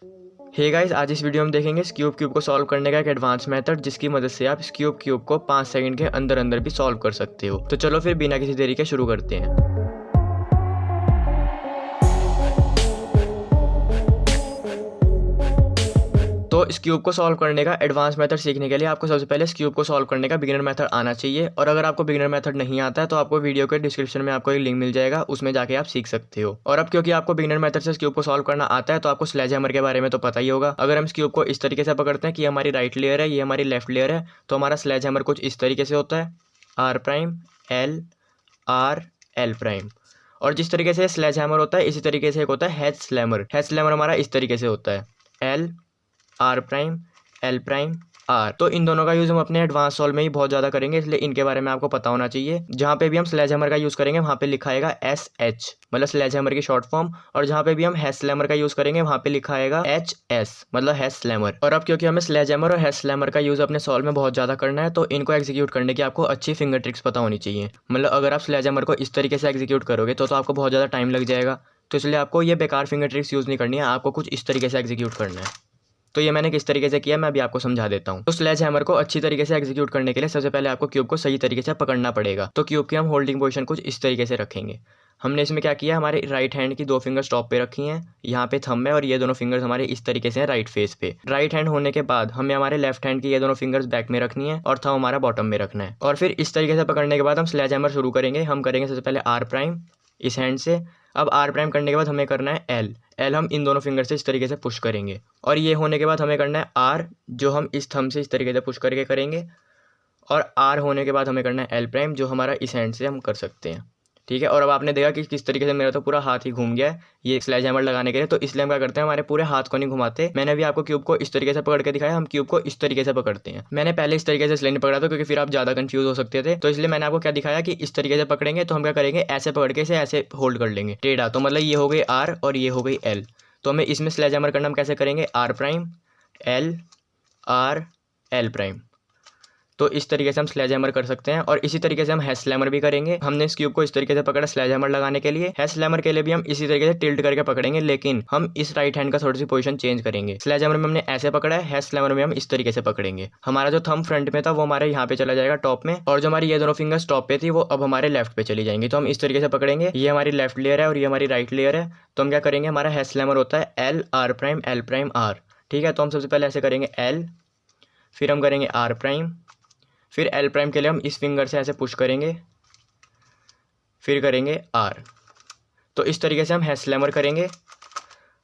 Hey guys, आज इस video में देखेंगे इस क्यूब को सॉल्व करने का एक एडवांस मेथड जिसकी मदद से आप इस क्यूब को 5 सेकंड के अंदर अंदर भी सॉल्व कर सकते हो। तो चलो फिर बिना किसी देरी के शुरू करते हैं। तो इस क्यूब को सॉल्व करने का एडवांस मेथड सीखने के लिए आपको सबसे पहले इस क्यूब को सॉल्व करने का बिगिनर मेथड आना चाहिए। और अगर आपको बिगिनर मेथड नहीं आता है तो आपको वीडियो के डिस्क्रिप्शन में आपको एक लिंक मिल जाएगा, उसमें जाके आप सीख सकते हो। और अब क्योंकि आपको बिगिनर मेथड से इस क्यूब को सॉल्व करना आता है तो आपको स्लेज हैमर के बारे में तो पता ही होगा। अगर हम इस क्यूब को इस तरीके से पकड़ते हैं कि हमारी राइट लेयर है, ये हमारी लेफ्ट लेयर है, तो हमारा स्लेज हैमर कुछ इस तरीके से होता है, R prime L R L prime. और जिस तरीके से स्लेज हैमर होता है इसी तरीके से एक होता है हेड स्लैमर। हेड स्लैमर हमारा इस तरीके से होता है, L R prime L prime R. तो इन दोनों का यूज़ हम अपने एडवांस सॉल्व में ही बहुत ज़्यादा करेंगे, इसलिए इनके बारे में आपको पता होना चाहिए। जहाँ पे भी हम स्लेज हैमर का यूज़ करेंगे वहाँ पे लिखा आएगा एस एच, मतलब स्लेज हैमर की शॉर्ट फॉर्म। और जहाँ पे भी हम हेड स्लैमर का यूज़ करेंगे वहाँ पे लिखा आएगा एच एस, मतलब हेड स्लैमर। और अब क्योंकि हमें स्लेज हैमर और हेड स्लैमर का यूज़ अपने सॉल्व में बहुत ज़्यादा करना है तो इनको एग्जीक्यूट करने की आपको अच्छी फिंगर ट्रिक्स पता होनी चाहिए। मतलब अगर आप स्लेज हैमर को इस तरीके से एग्जीक्यूट करोगे तो आपको बहुत ज़्यादा टाइम लग जाएगा। तो इसलिए आपको ये बेकार फिंगर ट्रिक्स यूज़ नहीं करनी है, आपको कुछ इस तरीके से एग्जीक्यूट करना है। तो ये मैंने किस तरीके से किया मैं अभी आपको समझा देता हूँ। तो स्लेज हैमर को अच्छी तरीके से एग्जीक्यूट करने के लिए सबसे पहले आपको क्यूब को सही तरीके से पकड़ना पड़ेगा। तो क्यूब की हम होल्डिंग पोजीशन कुछ इस तरीके से रखेंगे। हमने इसमें क्या किया, हमारे राइट हैंड की 2 फिंगर्स टॉप पे रखी हैं, यहाँ पे थंब है, और ये दोनों फिंगर्स हमारे इस तरीके से हैं राइट फेस पे। राइट हैंड होने के बाद हमें हमारे लेफ्ट हैंड की ये दोनों फिंगर्स बैक में रखनी है और थंब हमारा बॉटम में रखना है। और फिर इस तरीके से पकड़ने के बाद हम स्लेज हैमर शुरू करेंगे। हम करेंगे सबसे पहले आर प्राइम इस हैंड से। अब आर प्राइम करने के बाद हमें करना है एल। एल हम इन दोनों फिंगर से इस तरीके से पुश करेंगे। और ये होने के बाद हमें करना है आर, जो हम इस थंब से इस तरीके से पुश करके करेंगे। और आर होने के बाद हमें करना है एल प्राइम, जो हमारा इस हैंड से हम कर सकते हैं। ठीक है। और अब आपने देखा कि किस तरीके से मेरा तो पूरा हाथ ही घूम गया है ये स्लेज हैमर लगाने के लिए। तो इसलिए हम क्या करते हैं, हमारे पूरे हाथ को नहीं घुमाते। मैंने भी आपको क्यूब को इस तरीके से पकड़ के दिखाया, हम क्यूब को इस तरीके से पकड़ते हैं। मैंने पहले इस तरीके से इसलिए नहीं पकड़ा था क्योंकि फिर आप ज़्यादा कंफ्यूज हो सकते थे। तो इसलिए मैंने आपको क्या दिखाया कि इस तरीके से पकड़ेंगे तो हम क्या करेंगे, ऐसे पकड़ के इसे ऐसे होल्ड कर लेंगे टेढ़ा। तो मतलब ये हो गई आर और ये हो गई एल। तो हमें इसमें स्लेज हैमर करना हम कैसे करेंगे, R prime L R L prime. तो इस तरीके से हम स्लेज हैमर कर सकते हैं। और इसी तरीके से हम हेड स्लैमर भी करेंगे। हमने इस क्यूब को इस तरीके से पकड़ा स्लेज हैमर लगाने के लिए। हेड स्लैमर के लिए भी हम इसी तरीके से टिल्ट करके पकड़ेंगे, लेकिन हम इस राइट हैंड का थोड़ी सी पोजीशन चेंज करेंगे। स्लेज हैमर में हमने ऐसे पकड़ा है, हेड स्लैमर में हम इस तरीके से पकड़ेंगे। हमारा जो थंब फ्रंट में था वो हमारे यहाँ पे चला जाएगा टॉप में, और जो हमारी ये दोनों फिंगर्स टॉप पे थी वो अब हमारे लेफ्ट पे चली जाएंगी। तो हम इस तरीके से पकड़ेंगे, ये हमारी लेफ्ट लेयर है और ये हमारी राइट लेयर है। तो हम क्या करेंगे, हमारा हेड स्लैमर होता है एल आर प्राइम आर। ठीक है। तो हम सबसे पहले ऐसे करेंगे एल, फिर हम करेंगे आर प्राइम, फिर एल प्राइम के लिए हम इस फिंगर से ऐसे पुश करेंगे, फिर करेंगे आर। तो इस तरीके से हम हेड स्लैमर करेंगे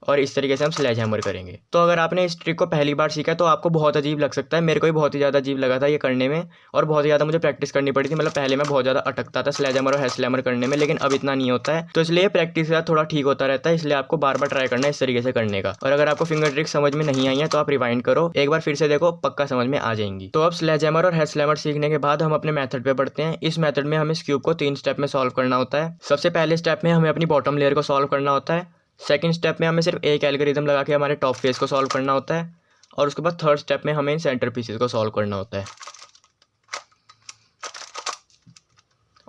और इस तरीके से हम स्लेज हैमर करेंगे। तो अगर आपने इस ट्रिक को पहली बार सीखा तो आपको बहुत अजीब लग सकता है। मेरे को भी बहुत ही ज़्यादा अजीब लगा था ये करने में, और बहुत ज़्यादा मुझे प्रैक्टिस करनी पड़ी थी। मतलब पहले मैं बहुत ज़्यादा अटकता था स्लेज हैमर और हेड स्लैमर करने में, लेकिन अब इतना नहीं होता है। तो इसलिए प्रैक्टिस के साथ थोड़ा ठीक होता रहता है, इसलिए आपको बार बार ट्राई करना है इस तरीके से करने का। और अगर आपको फिंगर ट्रिक समझ में नहीं आई है तो आप रिवाइंड करो, एक बार फिर से देखो, पक्का समझ में आ जाएंगी। तो अब स्लेज हैमर और हेड स्लैमर सीखने के बाद हम अपने मेथड पे बढ़ते हैं। इस मेथड में हमें इस क्यूब को 3 स्टेप में सॉल्व करना होता है। सबसे पहले स्टेप में हमें अपनी बॉटम लेयर को सॉल्व करना होता है। सेकंड स्टेप में हमें सिर्फ एक एल्गोरिथम लगा के हमारे टॉप फेस को सॉल्व करना होता है। और उसके बाद थर्ड स्टेप में हमें इन सेंटर पीसेस को सॉल्व करना होता है।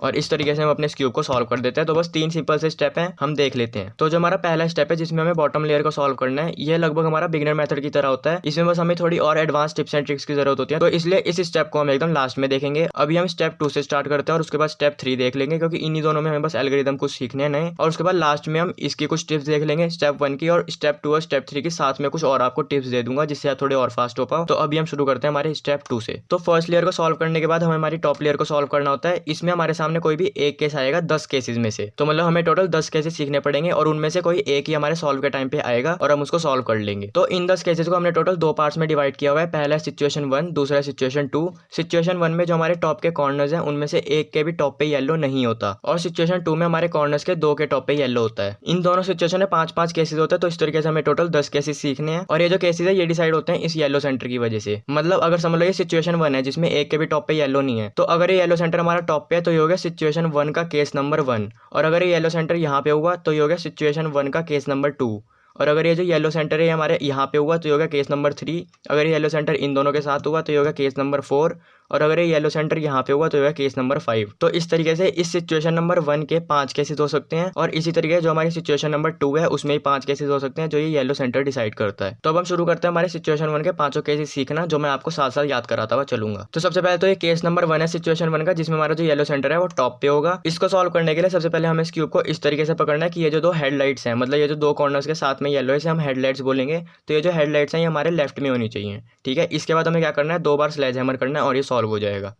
और इस तरीके से हम अपने इस क्यूब को सॉल्व कर देते हैं। तो बस 3 सिंपल से स्टेप हैं, हम देख लेते हैं। तो जो हमारा पहला स्टेप है जिसमें हमें बॉटम लेयर को सॉल्व करना है, ये लगभग हमारा बिगिनर मेथड की तरह होता है। इसमें बस हमें थोड़ी और एडवांस टिप्स एंड ट्रिक्स की जरूरत होती है। तो इसलिए इस स्टेप को हम एकदम लास्ट में देखेंगे। अभी हम स्टेप 2 से स्टार्ट करते हैं और उसके बाद स्टेप 3 देख लेंगे, क्योंकि इन्हीं दोनों में हमें बस एल्गोरिथम कुछ सीखने हैं नए। और उसके बाद लास्ट में हम इसकी कुछ टिप्स देख लेंगे, स्टेप 1 की और स्टेप 2 और स्टेप 3 की। साथ में कुछ और आपको टिप्स दे दूंगा जिससे आप थोड़े और फास्ट हो पाओ। तो अभी हम शुरू करते हैं हमारे स्टेप 2 से। तो फर्स्ट लेयर को सॉल्व करने के बाद हमें हमारी टॉप लेयर को सॉल्व करना होता है। इसमें हमारे सामने कोई भी एक केस आएगा 10 केसेस में से। तो मतलब हमें टोटल 10 केसेस सीखने पड़ेंगे और उनमें से कोई एक ही हमारे सॉल्व के टाइम पे आएगा और हम उसको सॉल्व कर लेंगे। तो इन 10 केसेस को हमने टोटल 2 पार्ट्स में डिवाइड किया हुआ है। पहला है सिचुएशन 1, दूसरा है सिचुएशन 2। सिचुएशन 1 में जो हमारे टॉप के कॉर्नर्स हैं उनमें से एक के भी टॉप पे येलो नहीं होता, और सिचुएशन 2 में हमारे कॉर्नर्स के 2 के टॉप पे येलो होता है। इन दोनों सिचुएशन में 5-5 केसेस होते हैं। तो इस तरीके से हमें टोटल 10 केसेस सीखने हैं, और ये जो केसेस है ये डिसाइड होते हैं इस येलो सेंटर की वजह से। मतलब अगर समझ लो ये सिचुएशन 1 है जिसमें एक के भी टॉप पे येलो नहीं है, तो अगर ये येलो सेंटर हमारा टॉप पे है तो ये हो गया सिचुएशन 1 का केस नंबर 1। और अगर ये येलो सेंटर यहाँ पे हुआ तो ये हो गया सिचुएशन 1 का केस नंबर 2। और अगर ये जो येलो सेंटर है हमारे यहाँ पे हुआ तो ये हो गया केस नंबर 3। अगर ये येलो सेंटर इन दोनों के साथ हुआ तो ये हो गया केस नंबर 4। और अगर ये येलो सेंटर यहाँ पे होगा तो होगा केस नंबर 5। तो इस तरीके से इस सिचुएशन नंबर 1 के 5 केसेस हो सकते हैं और इसी तरीके जो हमारी सिचुएशन नंबर 2 है उसमें ही 5 केसेस हो सकते हैं जो ये येलो सेंटर डिसाइड करता है। तो अब हम शुरू करते हैं हमारे सिचुएशन 1 के 5 केसेस सीखना, जो मैं आपको साथ साथ याद कराता हुआ चलूंगा। तो सबसे पहले तो ये केस नंबर 1 है सिचुएशन 1 का, जिसमें हमारा जो येलो सेंटर है वो टॉप पे होगा। इसको सॉल्व करने के लिए सबसे पहले हमें इस क्यूब को इस तरीके से पकड़ना है कि ये जो दो हेडलाइट्स हैं, मतलब ये जो दो कॉर्नर्स के साथ में येलो है, इसे हम हेडलाइट्स बोलेंगे। तो ये जो हेडलाइट्स हैं ये हमारे लेफ्ट में होनी चाहिए, ठीक है। इसके बाद हमें क्या करना है, 2 बार स्लेज हैमर करना है और ये सॉल्व हो जाएगा।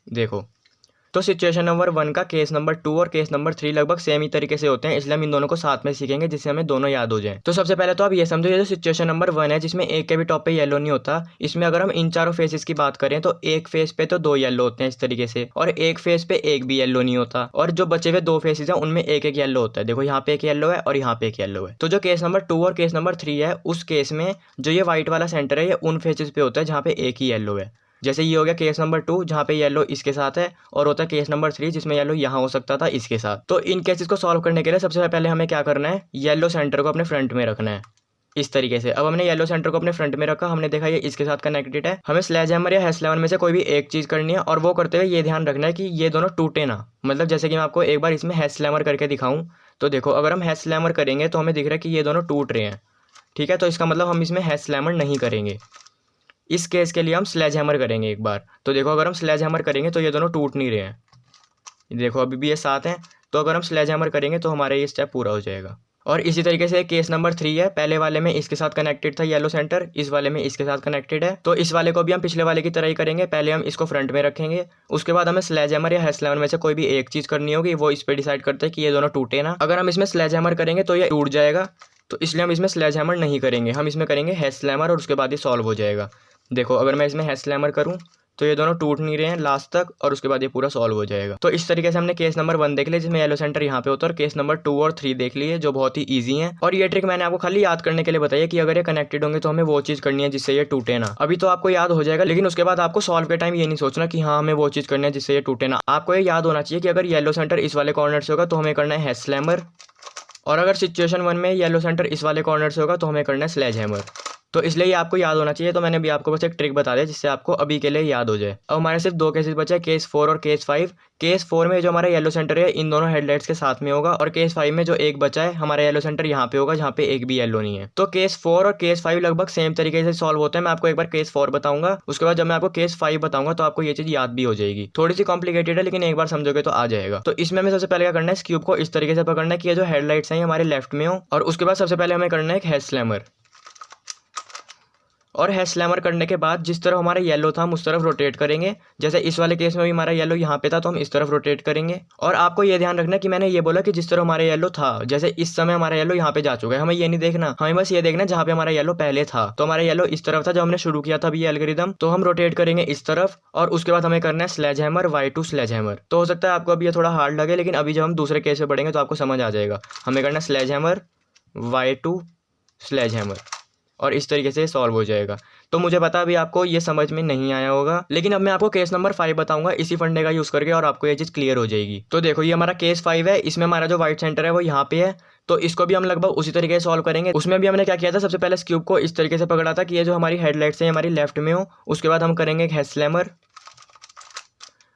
देखो, तो सिचुएशन नंबर 1 का केस नंबर 2 और केस नंबर 3 लगभग सेम ही तरीके से होते हैं, इसलिए हम इन दोनों को साथ में सीखेंगे जिससे हमें दोनों याद हो जाए। तो सबसे पहले तो आप ये समझो, ये जो सिचुएशन नंबर 1 है जिसमें एक के भी टॉप पे येलो नहीं होता, इसमें अगर हम इन चारों फेसेस की बात करें तो एक फेस पे तो 2 येलो होते हैं इस तरीके से, और एक फेस पे एक भी येलो नहीं होता, और जो बचे हुए 2 फेसेस हैं उनमें एक एक येलो होता है। देखो यहाँ पे एक येलो है और यहाँ पे एक येलो है। तो जो केस नंबर 2 और केस नंबर 3 है, उस केस में जो ये व्हाइट वाला सेंटर है ये उन फेसेस पे होता है जहाँ पे एक ही येलो है। जैसे ये हो गया केस नंबर 2 जहाँ पे येलो इसके साथ है, और होता है केस नंबर 3 जिसमें येलो यहाँ हो सकता था इसके साथ। तो इन केसेस को सॉल्व करने के लिए सबसे पहले हमें क्या करना है, येलो सेंटर को अपने फ्रंट में रखना है इस तरीके से। अब हमने येलो सेंटर को अपने फ्रंट में रखा, हमने देखा ये इसके साथ कनेक्टेड है। हमें स्लेज हैमर या हेस्लेमर में से कोई भी एक चीज़ करनी है, और वो करते हुए ये ध्यान रखना है कि ये दोनों टूटे ना। मतलब जैसे कि मैं आपको एक बार इसमें हेस्लेमर करके दिखाऊं, तो देखो अगर हम हेस्लेमर करेंगे तो हमें दिख रहा है कि ये दोनों टूट रहे हैं, ठीक है। तो इसका मतलब हम इसमें हेस्लेमर नहीं करेंगे, इस केस के लिए हम स्लेज हैमर करेंगे एक बार। तो देखो अगर हम स्लेज हैमर करेंगे तो ये दोनों टूट नहीं रहे हैं, देखो अभी भी ये साथ हैं। तो अगर हम स्लेज हैमर करेंगे तो हमारा ये स्टेप पूरा हो जाएगा। और इसी तरीके से केस नंबर 3 है, पहले वाले में इसके साथ कनेक्टेड था येलो सेंटर, इस वाले में इसके साथ कनेक्टेड है। तो इस वाले को भी हम पिछले वाले की तरह ही करेंगे, पहले हम इसको फ्रंट में रखेंगे, उसके बाद हमें स्लेज हैमर या हेस्लेमर में से कोई भी एक चीज़ करनी होगी, वो इस पर डिसाइड करते हैं कि ये दोनों टूटे ना। अगर हम इसमें स्लेज हैमर करेंगे तो ये टूट जाएगा, तो इसलिए हम इसमें स्लेज हैमर नहीं करेंगे, हम इसमें करेंगे हेस्लेमर और उसके बाद ये सॉल्व हो जाएगा। देखो अगर मैं इसमें हेस्लेमर करूं तो ये दोनों टूट नहीं रहे हैं लास्ट तक, और उसके बाद ये पूरा सॉल्व हो जाएगा। तो इस तरीके से हमने केस नंबर 1 देख लिया जिसमें येलो सेंटर यहाँ पे होता है, और केस नंबर 2 और 3 देख लिए जो बहुत ही ईजी हैं। और ये ट्रिक मैंने आपको खाली याद करने के लिए बताई है कि अगर ये कनेक्टेड होंगे तो हमें वो चीज़ करनी है जिससे ये टूटे ना। अभी तो आपको याद हो जाएगा, लेकिन उसके बाद आपको सॉल्व के टाइम ये नहीं सोचना कि हाँ हमें वो चीज़ करनी है जिससे ये टूटे ना। आपको ये याद होना चाहिए कि अगर येलो सेंटर इस वाले कॉर्नर से होगा तो हमें करना है हेस्लेमर, और अगर सिचुएशन 1 में येलो सेंटर इस वाले कॉर्नर से होगा तो हमें करना है स्लेज हैमर। तो इसलिए ये आपको याद होना चाहिए। तो मैंने भी आपको बस एक ट्रिक बता दिया जिससे आपको अभी के लिए याद हो जाए। अब हमारे सिर्फ 2 केसेस बचे हैं, केस 4 और केस 5। केस 4 में जो हमारा येलो सेंटर है इन दोनों हेडलाइट्स के साथ में होगा, और केस 5 में जो एक बचा है हमारा येलो सेंटर यहाँ पे होगा जहाँ पे एक भी येलो नहीं है। तो केस 4 और केस 5 लगभग सेम तरीके से सॉल्व होते हैं। मैं आपको एक बार केस 4 बताऊंगा, उसके बाद जब मैं आपको केस 5 बताऊंगा तो आपको ये चीज़ याद भी हो जाएगी। थोड़ी सी कॉम्प्लिकेटेड है लेकिन एक बार समझोगे तो आ जाएगा। तो इसमें हमें सबसे पहले क्या करना है, इस क्यूब को इस तरीके से पकड़ना है कि ये जो हेडलाइट्स हैं हमारे लेफ्ट में हो, और उसके बाद सबसे पहले हमें करना है एक हेस्लेमर। और हेस्लेमर करने के बाद जिस तरफ हमारा येलो था हम उस तरफ रोटेट करेंगे। जैसे इस वाले केस में भी हमारा येलो यहाँ पे था तो हम इस तरफ रोटेट करेंगे। और आपको ये ध्यान रखना कि मैंने ये बोला कि जिस तरफ हमारा येलो था, जैसे इस समय हमारा येलो यहाँ पे जा चुका है, हमें ये नहीं देखना, हमें बस ये देखना जहाँ पे हमारा येलो पहले था। तो हमारा येलो इस तरफ था जब हमने शुरू किया था अभी ये एल्गोरिदम, तो हम रोटेट करेंगे इस तरफ, और उसके बाद हमें करना है sledge hammer Y2 sledge hammer. तो हो सकता है आपको अभी ये थोड़ा हार्ड लगे, लेकिन अभी जब हम दूसरे केस पे बढ़ेंगे तो आपको समझ आ जाएगा। हमें करना है sledge hammer Y2 sledge hammer, और इस तरीके से सॉल्व हो जाएगा। तो मुझे पता अभी आपको ये समझ में नहीं आया होगा, लेकिन अब मैं आपको केस नंबर 5 बताऊंगा इसी फंडे का यूज़ करके, और आपको ये चीज़ क्लियर हो जाएगी। तो देखो ये हमारा केस 5 है, इसमें हमारा जो व्हाइट सेंटर है वो यहाँ पे है, तो इसको भी हम लगभग उसी तरीके से सॉल्व करेंगे। उसमें भी हमने क्या किया था, सबसे पहले इस क्यूब को इस तरीके से पकड़ा था कि ये जो हमारी हेडलाइट्स है हमारी लेफ्ट में हो। उसके बाद हम करेंगे एक हेस्लेमर,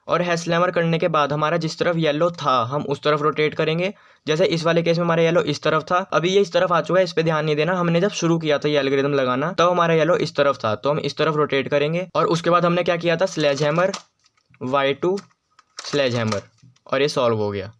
और हेस्लेमर करने के बाद हमारा जिस तरफ येलो था हम उस तरफ रोटेट करेंगे। जैसे इस वाले केस में हमारा येलो इस तरफ था, अभी ये इस तरफ आ चुका है, इस पे ध्यान नहीं देना। हमने जब शुरू किया था ये एल्गोरिथम लगाना तब हमारा येलो इस तरफ था, तो हम इस तरफ रोटेट करेंगे। और उसके बाद हमने क्या किया था, sledge hammer Y2 sledge hammer, और ये सॉल्व हो गया।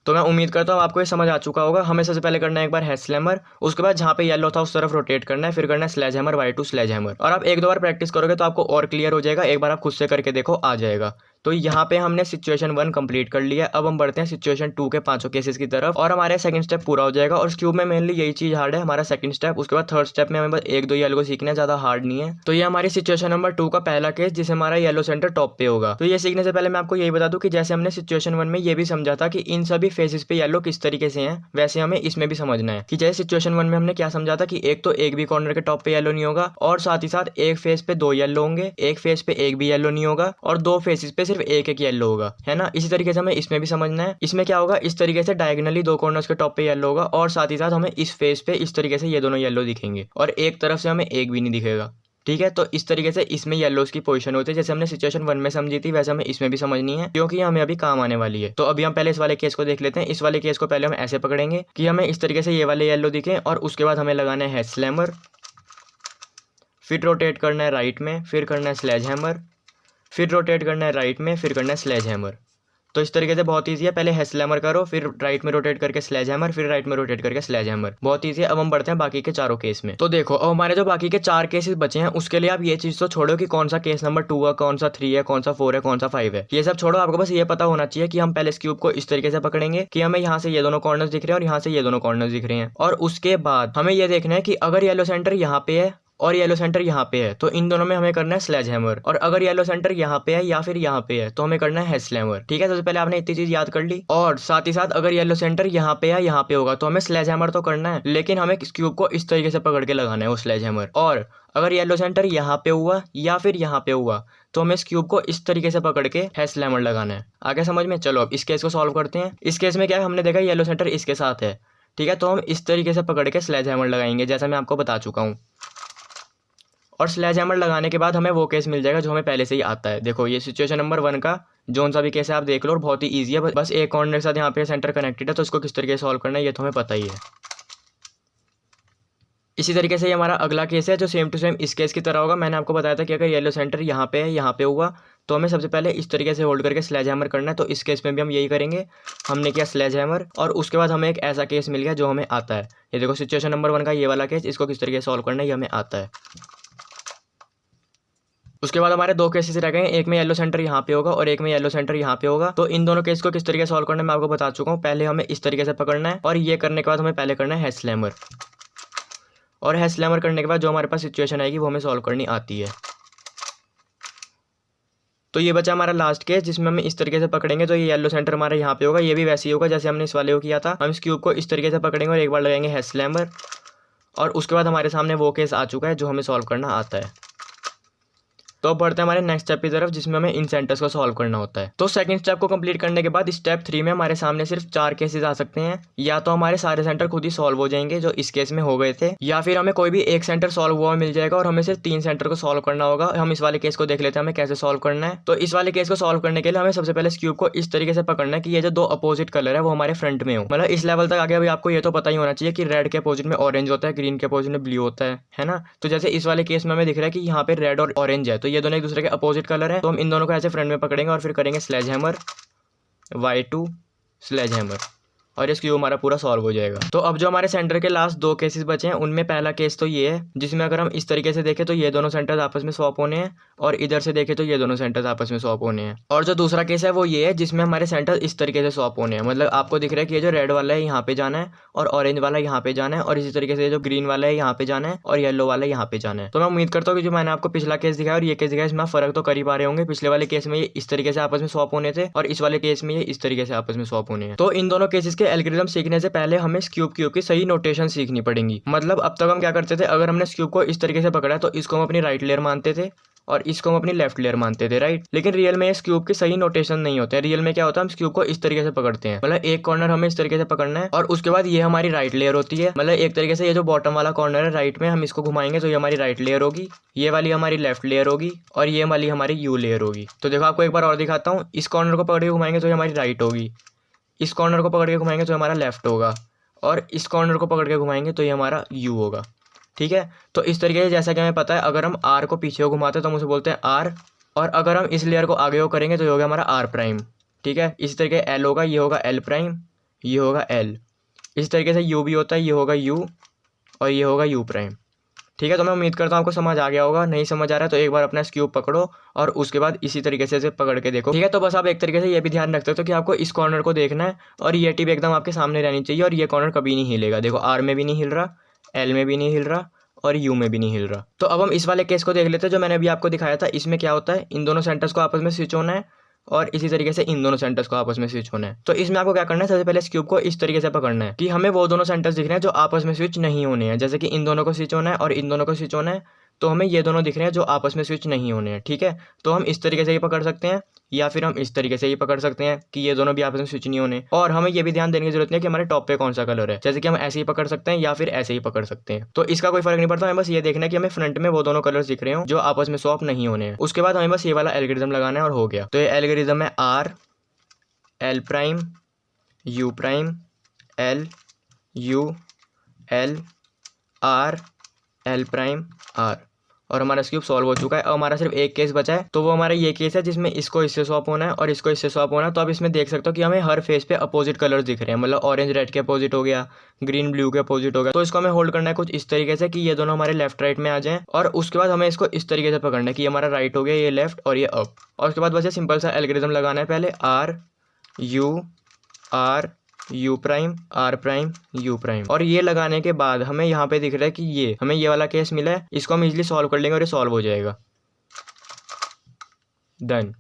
तो मैं उम्मीद करता हूँ आपको ये समझ आ चुका होगा। हमें सबसे पहले करना है एक बार हेस्लेमर, उसके बाद जहाँ पे येलो था उस तरफ रोटेट करना है, फिर करना है sledge hammer Y2 sledge hammer. और आप 1-2 बार प्रैक्टिस करोगे तो आपको और क्लियर हो जाएगा, एक बार आप खुद से करके देखो, आ जाएगा। तो यहाँ पे हमने सिचुएशन 1 कंप्लीट कर लिया। अब हम बढ़ते हैं सिचुएशन 2 के 5 केसेस की तरफ, और हमारे सेकंड स्टेप पूरा हो जाएगा। और इस क्यूब में मेनली यही चीज़ हार्ड है, हमारा सेकंड स्टेप। उसके बाद थर्ड स्टेप में हमें बस 1-2 येलो को सीखना है, ज़्यादा हार्ड नहीं है। तो ये हमारी सिचुएशन नंबर 2 का पहला केस, जिसे हमारा येलो सेंटर टॉप पे होगा। तो ये सीखने से पहले मैं आपको यही बता दूं कि जैसे हमने सिचुएशन 1 में ये भी समझा था कि इन सभी फेसेस पे येलो किस तरीके से हैं, वैसे हमें इसमें भी समझना है कि जैसे सिचुएशन 1 में हमने क्या समझा था कि एक तो एक भी कॉर्नर के टॉप पे येलो नहीं होगा, और साथ ही साथ एक फेस पे 2 येलो होंगे, एक फेस पे एक भी येलो नहीं होगा, और 2 फेसेस पे सिर्फ एक एक येलो होगा, है ना। इसी तरीके से हमें इसमें भी समझना है। इसमें क्या होगा, इस तरीके से डायगोनली 2 कॉर्नर्स के टॉप पे येलो होगा, और साथ ही साथ हमें इस फेस पे इस तरीके से ये दोनों येलो दिखेंगे, और एक तरफ से हमें एक भी नहीं दिखेगा। ठीक है। तो इस तरीके से इसमें येलोस की पोजीशन होती है, जैसे हमने सिचुएशन 1 में समझी थी वैसे हमें इसमें भी समझनी है, क्योंकि हमें अभी काम आने वाली है। तो अभी हम पहले इस वाले केस को देख लेते हैं। इस वाले केस को पहले हम ऐसे पकड़ेंगे कि हमें इस तरीके से ये वाले येलो दिखे, और उसके बाद हमें लगाना है स्लैमर, फिर रोटेट करना है राइट में, फिर करना है स्लेज हैमर, फिर रोटेट करना है राइट में, फिर करना है स्लेज हैमर। तो इस तरीके से बहुत ईजी है। पहले हैस्लैमर करो, फिर राइट में रोटेट करके स्लेज हैमर, फिर राइट में रोटेट करके स्लेज हैमर। बहुत ईजी है। अब हम बढ़ते हैं बाकी के चारों केस में। तो देखो अब हमारे जो बाकी के 4 केसेस बचे हैं उसके लिए आप ये चीज तो छोड़ो कि कौन सा केस नंबर 2 है, कौन सा 3 है, कौन सा 4 है, कौन सा 5 है, ये सब छोड़ो। आपको बस ये पता होना चाहिए कि हम पहले इस क्यूब को इस तरीके से पकड़ेंगे कि हमें यहाँ से ये दोनों कॉर्नर्स दिख रहे हैं और यहाँ से ये दोनों कॉर्नर्स दिख रहे हैं, और उसके बाद हमें ये देखना है कि अगर येलो सेंटर यहाँ पे है और येलो सेंटर यहाँ पे है तो इन दोनों में हमें करना है स्लेज हैमर, और अगर येलो सेंटर यहाँ पे है या फिर यहाँ पे है तो हमें करना है हैस्लैमर। ठीक है। सबसे पहले आपने इतनी चीज याद कर ली, और साथ ही साथ अगर येलो सेंटर यहाँ पे है यहाँ पे होगा तो हमें स्लेज हैमर तो करना है, लेकिन हमें इस क्यूब को इस तरीके से पकड़ के लगाना है वो स्लेज हैमर। और अगर येलो सेंटर यहाँ पे हुआ या फिर यहाँ पे हुआ तो हमें इस क्यूब को इस तरीके से पकड़ के हैस्लैमर लगाना है। आगे समझ में? चलो अब इस केस को सॉल्व करते हैं। इस केस में क्या है, हमने देखा येलो सेंटर इसके साथ है, ठीक है, तो हम इस तरीके से पकड़ के स्लेज हैमर लगाएंगे जैसा मैं आपको बता चुका हूँ, और स्लेज हैमर लगाने के बाद हमें वो केस मिल जाएगा जो हमें पहले से ही आता है। देखो ये सिचुएशन नंबर 1 का जोन सा भी केस है आप देख लो, और बहुत ही ईजी है। बस एक कॉर्नर के साथ यहाँ पे सेंटर कनेक्टेड है तो इसको किस तरीके से सॉल्व करना है ये तो हमें पता ही है। इसी तरीके से ये हमारा अगला केस है जो सेम टू सेम इस केस की तरह होगा। मैंने आपको बताया था कि अगर येलो सेंटर यहाँ पे है यहाँ पे हुआ तो हमें सबसे पहले इस तरीके से होल्ड करके स्लेज हैमर करना है। तो इस केस में भी हम यही करेंगे। हमने किया स्लेज हैमर, और उसके बाद हमें एक ऐसा केस मिल गया जो हमें आता है। ये देखो सिचुएशन नंबर 1 का ये वाला केस, इसको किस तरीके से सॉल्व करना है ये हमें आता है। उसके बाद हमारे 2 केसेस रह गए हैं, एक में येलो सेंटर यहाँ पे होगा और एक में येलो सेंटर यहाँ पे होगा। तो इन दोनों केस को किस तरीके से सॉल्व करना है मैं आपको बता चुका हूँ। पहले हमें इस तरीके से पकड़ना है, और ये करने के बाद हमें पहले करना है हैस्लैमर, और हैस्लैमर करने के बाद जो हमारे पास सिचुएशन आएगी वो हमें सॉल्व करनी आती है। तो ये बचा हमारा लास्ट केस जिसमें हम इस तरीके से पकड़ेंगे तो ये येलो सेंटर हमारा यहाँ पे होगा, ये भी वैसे ही होगा जैसे हमने इस वाले को किया था। हम इस क्यूब को इस तरीके से पकड़ेंगे और एक बार लगाएंगे हैस्लैमर, और उसके बाद हमारे सामने वो केस आ चुका है जो हमें सॉल्व करना आता है। तो अब बढ़ते हैं हमारे नेक्स्ट स्टेप की तरफ जिसमें हमें इन सेंटर्स को सॉल्व करना होता है। तो सेकंड स्टेप को कंप्लीट करने के बाद स्टेप 3 में हमारे सामने सिर्फ 4 केसेस आ सकते हैं। या तो हमारे सारे सेंटर खुद ही सॉल्व हो जाएंगे जो इस केस में हो गए थे, या फिर हमें कोई भी एक सेंटर सॉल्व हुआ मिल जाएगा और हमें सिर्फ 3 सेंटर को सॉल्व करना होगा। हम इस वाले केस को देख लेते हैं हमें कैसे सॉल्व करना है। तो इस वाले केस को सॉल्व करने के लिए हमें सबसे पहले इस क्यूब को इस तरीके से पकड़ना है कि ये जो 2 अपोजिट कलर है वो हमारे फ्रंट में हो, मतलब इस लेवल तक आगे अभी आपको ये तो पता ही होना चाहिए कि रेड के अपोजिट में ऑरेंज होता है, ग्रीन के अपोजिट में ब्लू होता है ना। तो जैसे इस वाले केस में हमें दिख रहा है कि यहाँ पे रेड और ऑरेंज है, तो ये दोनों एक दूसरे के अपोजिट कलर है। तो हम इन दोनों को ऐसे फ्रंट में पकड़ेंगे और फिर करेंगे sledge hammer, y2 sledge hammer, और इस क्यूब हमारा पूरा सॉल्व हो जाएगा। तो अब जो हमारे सेंटर के लास्ट 2 केसेस बचे हैं उनमें पहला केस तो ये है जिसमें अगर हम इस तरीके से देखें तो ये दोनों सेंटर्स आपस में स्वैप होने हैं, और इधर से देखें तो ये दोनों सेंटर्स आपस में स्वैप होने हैं। और जो दूसरा केस है वो ये है जिसमें हमारे सेंटर इस तरीके से स्वैप होने हैं, मतलब आपको दिख रहा है कि ये जो रेड वाला है यहाँ पे जाना है और ऑरेंज वाला यहाँ पे जाना है, और इसी तरीके से जो ग्रीन वाला है यहाँ पे जाना है और येलो वाला यहाँ पे जाना है। तो मैं उम्मीद करता हूँ कि जो मैंने आपको पिछला केस दिखाया और ये केस दिखाया इसमें फर्क तो कर ही पा रहे होंगे। पिछले वाले केस में ये इस तरीके से आपस में स्वैप होने थे और इस वाले केस में ये इस तरीके से आपस में स्वैप होने हैं। तो इन दोनों केसेस के एल्गोरिथम सीखने से पहले हमें इस क्यूब की सही नोटेशन सीखनी पड़ेंगी। मतलब अब तक हम क्या करते थे, अगर हमने इस क्यूब को इस तरीके से पकड़ा तो इसको हम अपनी राइट लेयर मानते थे और इसको हम अपनी लेफ्ट लेयर मानते थे, राइट। लेकिन रियल में इस क्यूब के सही नोटेशन नहीं होते हैं। रियल में क्या होता है, हम इस क्यूब को इस तरीके से पकड़ते हैं, मतलब एक कॉर्नर हमें इस तरीके से पकड़ना है और उसके बाद ये हमारी राइट लेयर होती है। मतलब एक तरीके से ये जो बॉटम वाला कॉर्नर है राइट में, हम इसको घुमाएंगे तो ये हमारी राइट लेयर होगी, ये वाली हमारी लेफ्ट लेयर होगी और ये वाली हमारी यू लेयर होगी। तो देखो आपको एक बार और दिखाता हूँ। इस कॉर्नर को पकड़ के घुमाएंगे तो ये हमारी राइट होगी, इस कॉर्नर को पकड़ के घुमाएंगे तो हमारा लेफ्ट होगा, और इस कॉर्नर को पकड़ के घुमाएंगे तो ये हमारा यू होगा, ठीक है। तो इस तरीके से जैसा कि हमें पता है अगर हम आर को पीछे को घुमाते हैं तो हम उसे बोलते हैं आर, और अगर हम इस लेयर को आगे को करेंगे तो ये होगा हमारा आर प्राइम, ठीक है। इसी तरीके एल होगा, ये होगा एल प्राइम, ये होगा एल। इस तरीके से यू भी होता है, ये होगा यू और ये होगा यू प्राइम, ठीक है। तो मैं उम्मीद करता हूँ आपको समझ आ गया होगा। नहीं समझ आ रहा है तो एक बार अपना क्यूब पकड़ो और उसके बाद इसी तरीके से पकड़ के देखो, ठीक है। तो बस आप एक तरीके से ये भी ध्यान रखते हो कि आपको इस कॉर्नर को देखना है और ये टिप एकदम आपके सामने रहनी चाहिए और ये कॉर्नर कभी नहीं हिलेगा। देखो आर में भी नहीं हिल रहा, एल में भी नहीं हिल रहा और यू में भी नहीं हिल रहा। तो अब हम इस वाले केस को देख लेते हैं जो मैंने अभी आपको दिखाया था। इसमें क्या होता है, इन दोनों सेंटर्स को आपस में स्विच होना है और इसी तरीके से इन दोनों सेंटर्स को आपस में स्विच होना है। तो इसमें आपको क्या करना है, सबसे पहले इस क्यूब को इस तरीके से पकड़ना है कि हमें वो दोनों सेंटर्स दिख रहे हैं जो आपस में स्विच नहीं होने हैं। जैसे कि इन दोनों को स्विच होना है और इन दोनों को स्विच होना है, तो हमें ये दोनों दिख रहे हैं जो आपस में स्विच नहीं होने हैं, ठीक है। तो हम इस तरीके से ही पकड़ सकते हैं या फिर हम इस तरीके से ही पकड़ सकते हैं कि ये दोनों भी आपस में स्विच नहीं होने। और हमें ये भी ध्यान देने की जरूरत नहीं है कि हमारे टॉप पे कौन सा कलर है, जैसे कि हम ऐसे ही पकड़ सकते हैं या फिर ऐसे ही पकड़ सकते हैं। तो इसका कोई फर्क नहीं पड़ता, हमें बस ये देखना है कि हमें फ्रंट में वो दोनों कलर्स दिख रहे हो जो आपस में स्वैप नहीं होने हैं। उसके बाद हमें बस ये वाला एल्गोरिथम लगाना है और हो गया। तो ये एल्गोरिथम है R L prime U prime L U L R L prime R, और हमारा क्यूब सॉल्व हो चुका है। अब हमारा सिर्फ एक केस बचा है, तो वो हमारा ये केस है जिसमें इसको इससे स्वैप होना है और इसको इससे स्वैप होना है। तो आप इसमें देख सकते हो कि हमें हर फेस पे अपोजिट कलर्स दिख रहे हैं, मतलब ऑरेंज रेड के अपोजिट हो गया, ग्रीन ब्लू के अपोजिट हो गया। तो इसको हमें होल्ड करना है कुछ इस तरीके से कि ये दोनों हमारे लेफ्ट राइट में आ जाएं, और उसके बाद हमें इसको इस तरीके से पकड़ना है कि हमारा राइट हो गया, ये लेफ्ट और ये अप। और उसके बाद बस ये सिंपल सा एल्गोरिथम लगाना है, पहले R U prime U prime, और ये लगाने के बाद हमें यहाँ पे दिख रहा है कि ये हमें ये वाला केस मिला है, इसको हम इजीली सॉल्व कर लेंगे और ये सॉल्व हो जाएगा। डन।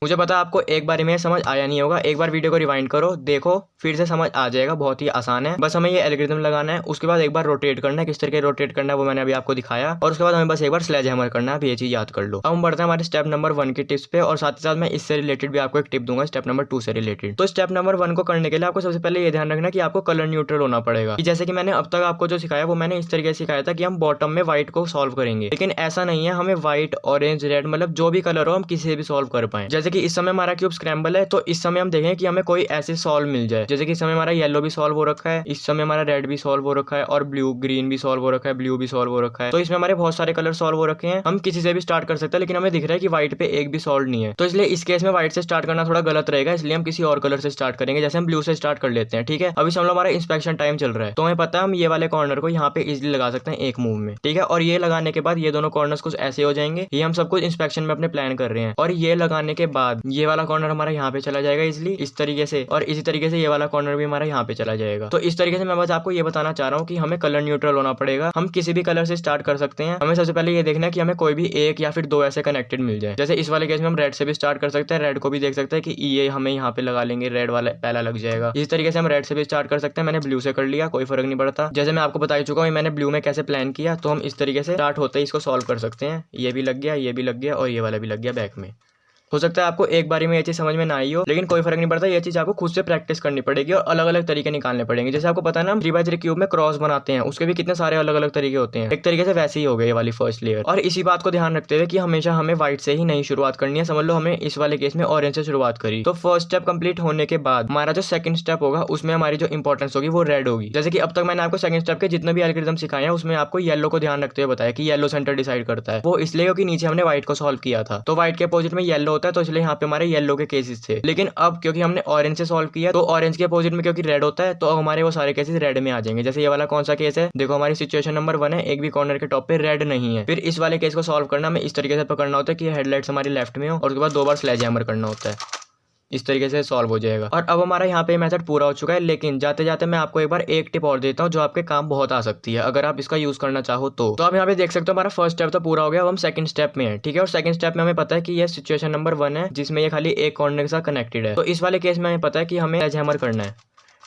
मुझे पता आपको एक बार में समझ आया नहीं होगा, एक बार वीडियो को रिवाइंड करो, देखो, फिर से समझ आ जाएगा। बहुत ही आसान है, बस हमें ये एल्गोरिथम लगाना है, उसके बाद एक बार रोटेट करना है। किस तरीके रोटेट करना है वो मैंने अभी आपको दिखाया, और उसके बाद हमें बस एक बार स्लेज हैमर करना है। अब ये चीज याद कर लो। अब हम बढ़ते हैं हमारे स्टेप नंबर 1 की टिप्स पे, और साथ ही साथ मैं इससे रिलेटेड भी आपको एक टिप दूंगा स्टेप नंबर 2 से रिलेटेड। तो स्टेप नंबर 1 को करने के लिए आपको सबसे पहले ये ध्यान रखना कि आपको कलर न्यूट्रल होना पड़ेगा। जैसे कि मैंने अब तक आपको जो सिखाया वो मैंने इस तरीके से सिखाया था कि हम बॉटम में व्हाइट को सॉल्व करेंगे, लेकिन ऐसा नहीं है, हमें व्हाइट ऑरेंज रेड मतलब जो भी कलर हो हम किसी से भी सॉल्व कर पाए। जैसे कि इस समय हमारा क्यूब स्क्रैम्बल है, तो इस समय हम देखें कि हमें कोई ऐसे सॉल्व मिल जाए, जैसे कि इस समय हमारा येलो भी सॉल्व हो रखा है, इस समय हमारा रेड भी सॉल्व हो रखा है, और ब्लू ग्रीन भी सॉल्व हो रखा है, ब्लू भी सॉल्व हो रखा है। तो इसमें हमारे बहुत सारे कलर सॉल्व हो रखे हैं, हम किसी से भी स्टार्ट कर सकते हैं, लेकिन हमें दिख रहा है कि व्हाइट पे एक भी सॉल्व नहीं है। तो इसलिए इस केस में व्हाइट से स्टार्ट करना थोड़ा गलत रहेगा, इसलिए हम किसी और कलर से स्टार्ट करेंगे, जैसे हम ब्लू से स्टार्ट कर लेते हैं, ठीक है। अभी समझ लो हमारा इंस्पेक्शन टाइम चल रहा है, तो हमें पता है हम ये वाले कॉर्नर को यहाँ पे इजिली लगा सकते हैं एक मूव में, ठीक है। और ये लगाने के बाद ये दोनों कॉर्नर्स कुछ ऐसे हो जाएंगे, ये हम सब कुछ इंस्पेक्शन में अपने प्लान कर रहे हैं। और ये लगाने के बाद ये वाला कॉर्नर हमारा यहाँ पे चला जाएगा इजिली इस तरीके से, और इसी तरीके से ये वाला कॉर्नर भी हमारा यहाँ पे चला जाएगा। तो इस तरीके से मैं बस आपको ये बताना चाह रहा हूँ कि हमें कलर न्यूट्रल होना पड़ेगा। हम किसी भी कलर से स्टार्ट कर सकते हैं, हमें सबसे पहले ये देखना है कि हमें कोई भी एक या फिर दो ऐसे कनेक्टेड मिल जाए। जैसे इस वाले केस में हम रेड से भी स्टार्ट कर सकते हैं, रेड को भी देख सकते हैं कि ये हमें यहाँ पे लगा लेंगे, रेड वाला पहला लग जाएगा। इस तरीके से हम रेड से भी स्टार्ट कर सकते हैं, मैंने ब्लू से कर लिया, कोई फर्क नहीं पड़ता। जैसे मैं आपको बता ही चुका हूँ मैंने ब्लू में कैसे प्लान किया, तो हम इस तरीके से स्टार्ट होते ही इसको सॉल्व कर सकते हैं। ये भी लग गया, ये भी लग गया, और ये वाला भी लग गया बैक में। हो सकता है आपको एक बारी में ये चीज समझ में ना आई हो, लेकिन कोई फर्क नहीं पड़ता, ये चीज आपको खुद से प्रैक्टिस करनी पड़ेगी और अलग अलग तरीके निकालने पड़ेंगे। जैसे आपको पता है ना हम 3x3 क्यूब में क्रॉस बनाते हैं, उसके भी कितने सारे अलग अलग तरीके होते हैं। एक तरीके से वैसे ही हो गए ये वाली फर्स्ट लेयर। और इसी बात को ध्यान रखते हुए कि हमेशा हमें व्हाइट से ही नहीं शुरुआत करनी है, समझ लो हमें इस वाले केस में ऑरेंज से शुरुआत करी। तो फर्स्ट स्टेप कंप्लीट होने के बाद हमारा जो सेकंड स्टेप होगा उसमें हमारी जो इंपॉर्टेंस होगी वो रेड होगी। जैसे कि अब तक मैंने आपको सेकंड स्टेप के जितने भी एल्गोरिथम सिखाए हैं उसमें आपको येलो को ध्यान रखते हुए बताया कि येलो सेंटर डिसाइड करता है। वो इसलिए क्योंकि नीचे हमने व्हाइट को सॉल्व किया था, तो व्हाइट के अपोजिट में येलो होता है, तो इसलिए यहाँ पे हमारे येलो के केसेस थे। लेकिन अब क्योंकि हमने ऑरेंज से सॉल्व किया, तो ऑरेंज के अपोजिट में क्योंकि रेड होता है, तो अब हमारे वो सारे केसेस रेड में आ जाएंगे। जैसे ये वाला कौन सा केस है, देखो हमारी सिचुएशन नंबर 1 है, एक भी कॉर्नर के टॉप पे रेड नहीं है। फिर इस वाले केस को सॉल्व करना हमें इस तरीके से पकड़ना होता है कि हेडलाइट्स हमारी लेफ्ट में हो, और उसके बाद 2 बार स्लेज हैमर करना होता है, इस तरीके से सॉल्व हो जाएगा। और अब हमारा यहाँ पे मेथड पूरा हो चुका है, लेकिन जाते जाते मैं आपको एक बार एक टिप और देता हूँ जो आपके काम बहुत आ सकती है अगर आप इसका यूज करना चाहो तो। आप यहाँ पे देख सकते हो हमारा फर्स्ट स्टेप तो पूरा हो गया, अब हम सेकंड स्टेप में है, ठीक है। और सेकंड स्टेप में हमें पता है कि ये सिचुएशन नंबर 1 है जिसमें ये खाली एक कॉर्नर के साथ कनेक्टेड है। तो इस वाले केस में हमें पता है कि हमें स्लेज हैमर करना है,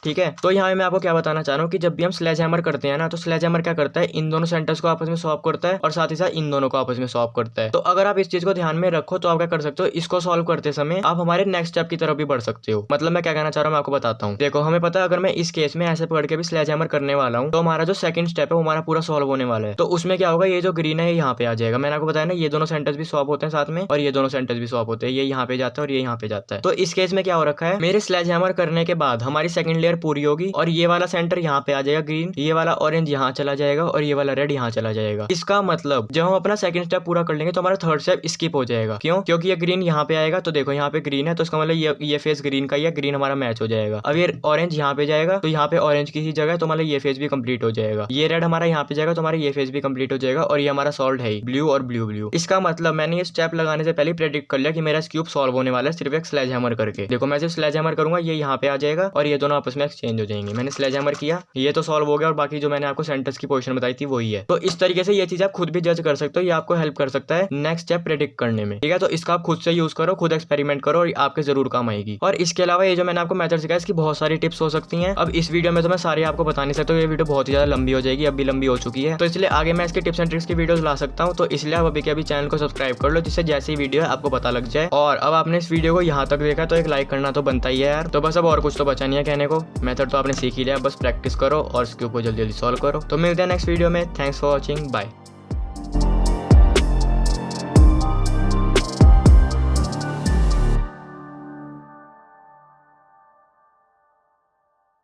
ठीक है। तो यहाँ मैं आपको क्या बताना चाह रहा हूँ कि जब भी हम स्लेज हैमर करते हैं ना, तो स्लेज हैमर क्या करता है, इन दोनों सेंटर्स को आपस में स्वैप करता है और साथ ही साथ इन दोनों को आपस में स्वैप करता है। तो अगर आप इस चीज को ध्यान में रखो तो आप क्या कर सकते हो, इसको सॉल्व करते समय आप हमारे नेक्स्ट स्टेप की तरफ भी बढ़ सकते हो। मतलब मैं क्या कहना चाह रहा हूँ मैं आपको बताता हूँ। देखो हमें पता है अगर मैं इस केस में ऐसे पकड़ के भी स्लेज हैमर करने वाला हूँ, तो हमारा जो सेकंड स्टेप है वो हमारा पूरा सॉल्व होने वाला है। तो उसमें क्या होगा, ये जो ग्रीन है यहाँ पे आ जाएगा। मैंने आपको बताया ना ये दोनों सेंटर्स भी स्वैप होते हैं साथ में, और ये दोनों सेंटर्स भी स्वैप होते हैं, ये यहाँ पे जाता है और ये यहाँ पे जाता है। तो इस केस में क्या हो रखा है, मेरे स्लेज हैमर करने के बाद हमारी सेकंड लेयर पूरी होगी, और ये वाला सेंटर यहाँ पे आ जाएगा ग्रीन, ये वाला ऑरेंज यहाँ चला जाएगा, और ये वाला रेड यहाँ चला जाएगा। इसका मतलब जब हम अपना सेकंड स्टेप पूरा कर लेंगे तो हमारा थर्ड स्टेप स्किप हो जाएगा। क्यों? क्योंकि ये ग्रीन यहाँ पे आएगा, तो देखो यहाँ पे ग्रीन है, तो इसका मतलब ये फेस ग्रीन का ही है, ग्रीन हमारा मैच हो जाएगा। अब ये ऑरेंज यहाँ पे जाएगा, तो यहाँ पे ऑरेंज की ही जगह, तो मतलब ये फेस भी कंप्लीट हो जाएगा। ये रेड हमारा यहाँ पे जाएगा, तो हमारा ये फेस भी कंप्लीट हो जाएगा, और ये हमारा सॉल्व है ब्लू और ब्लू ब्लू। इसका मतलब मैंने ये स्टेप लगाने से पहले प्रेडिक्ट कर लिया कि मेरा क्यूब सॉल्व होने वाला है सिर्फ एक स्लेज हैमर करके। देखो मैं सिर्फ स्लेज हैमर करूंगा, ये यहाँ पे आ जाएगा और ये दोनों आपस स्नैक्स चेंज हो जाएंगे। मैंने स्लेज हैमर किया, ये तो सॉल्व हो गया, और बाकी जो मैंने आपको सेंटर्स की पोजीशन बताई थी वही है। तो इस तरीके से ये चीज आप खुद भी जज कर सकते हो, ये आपको हेल्प कर सकता है नेक्स्ट स्टेप प्रेडिक्ट करने में, ठीक है। तो इसका आप खुद से यूज करो, खुद एक्सपेरिमेंट करो और आपके जरूर काम आएगी। और इसके अलावा ये जो मैंने आपको मेथड सिखाया इसकी बहुत सारी टिप्स हो सकती हैं। अब इस वीडियो में तो मैं सारी आपको बता नहीं सकता, ये वीडियो बहुत ही ज्यादा लंबी हो जाएगी, अब भी लंबी हो चुकी है, तो इसलिए आगे मैं इसके टिप्स एंड ट्रिक्स की वीडियोस ला सकता हूं। तो इसलिए आप अभी के अभी चैनल को सब्सक्राइब कर लो, जिससे जैसी वीडियो है आपको पता लग जाए। और अब आपने इस वीडियो को यहाँ तक देखा तो एक लाइक करना तो बनता ही है यार। तो बस अब और कुछ तो बचा नहीं है कहने को, मेथड तो आपने सीख ही लिया, बस प्रैक्टिस करो और इसके ऊपर जल्दी जल्दी सॉल्व करो। तो मिलते हैं नेक्स्ट वीडियो में। Thanks for watching, bye.